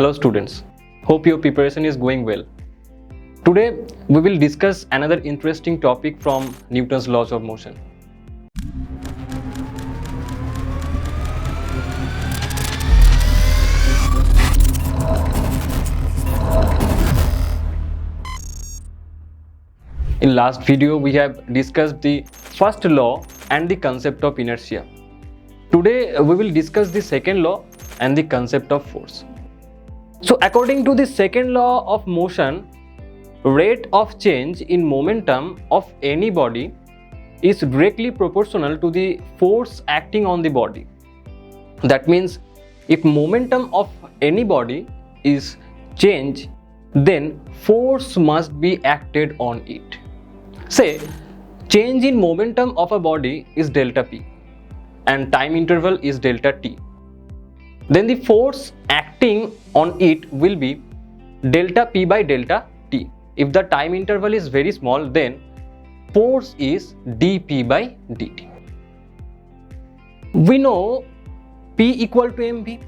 Hello students, hope your preparation is going well. Today we will discuss another interesting topic from Newton's laws of motion. In last video we have discussed the first law and the concept of inertia. Today we will discuss the second law and the concept of force. So according to the second law of motion, rate of change in momentum of any body is directly proportional to the force acting on the body. That means if momentum of any body is changed, then force must be acted on it. Say, change in momentum of a body is delta p and time interval is delta t. Then the force acting on it will be delta p by delta t. If the time interval is very small, then force is dp by dt. We know p equal to mv.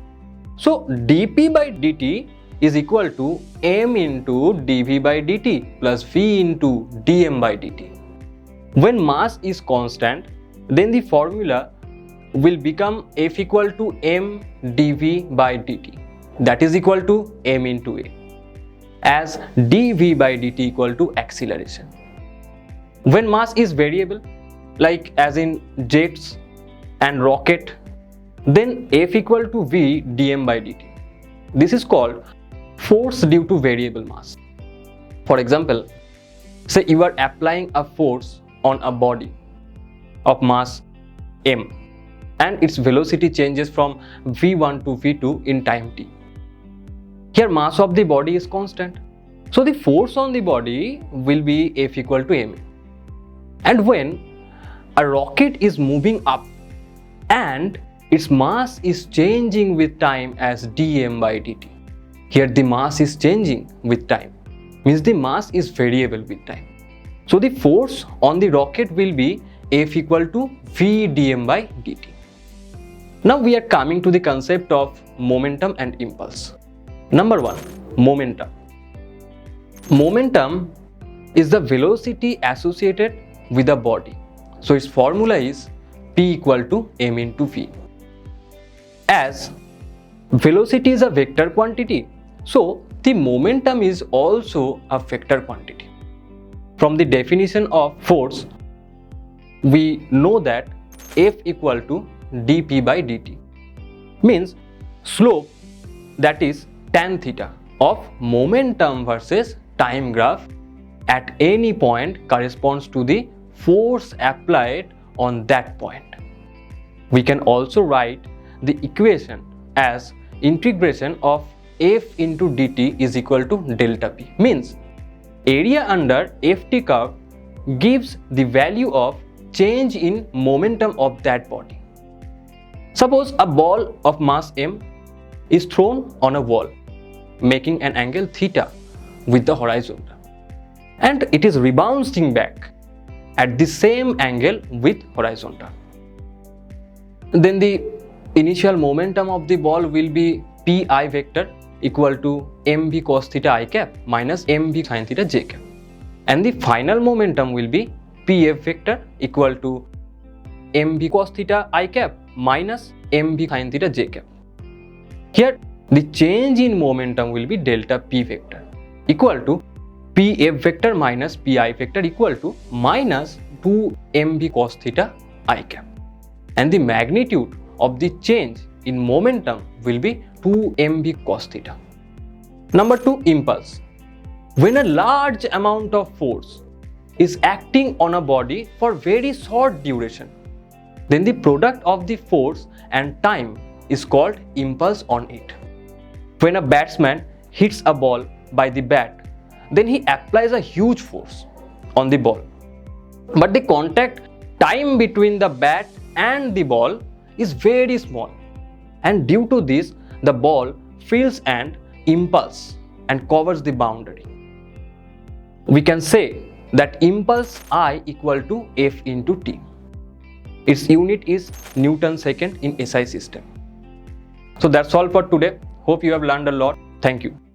So dp by dt is equal to m into dv by dt plus v into dm by dt. When mass is constant, then the formula will become F equal to m dv by dt, that is equal to m into a, as dv by dt equal to acceleration. When mass is variable, like as in jets and rocket, then F equal to v dm by dt. This is called force due to variable mass. For example, say you are applying a force on a body of mass m, and its velocity changes from v1 to v2 in time t. Here mass of the body is constant, so the force on the body will be F equal to ma. And when a rocket is moving up and its mass is changing with time as dm by dt, here the mass is changing with time, means the mass is variable with time. So the force on the rocket will be F equal to v dm by dt. Now we are coming to the concept of momentum and impulse. Number 1, momentum. Momentum is the velocity associated with a body. So its formula is p equal to m into v. As velocity is a vector quantity, so the momentum is also a vector quantity. From the definition of force, we know that F equal to dp by dt, means slope, that is tan theta, of momentum versus time graph at any point corresponds to the force applied on that point. We can also write the equation as integration of f into dt is equal to delta p, means area under ft curve gives the value of change in momentum of that body. Suppose a ball of mass m is thrown on a wall, making an angle theta with the horizontal, and it is rebounding back at the same angle with horizontal. Then the initial momentum of the ball will be pi vector equal to mv cos theta I cap minus mv sin theta j cap, and the final momentum will be pf vector equal to mv cos theta I cap minus mv sin theta j cap. Here the change in momentum will be delta p vector equal to pf vector minus pi vector equal to minus 2 mv cos theta I cap, and the magnitude of the change in momentum will be 2 mv cos theta. Number 2, impulse. When a large amount of force is acting on a body for very short duration, then the product of the force and time is called impulse on it. When a batsman hits a ball by the bat, then he applies a huge force on the ball, but the contact time between the bat and the ball is very small, and due to this the ball feels an impulse and covers the boundary. We can say that impulse I equal to F into T. Its unit is Newton second in SI system. So that's all for today. Hope you have learned a lot. Thank you.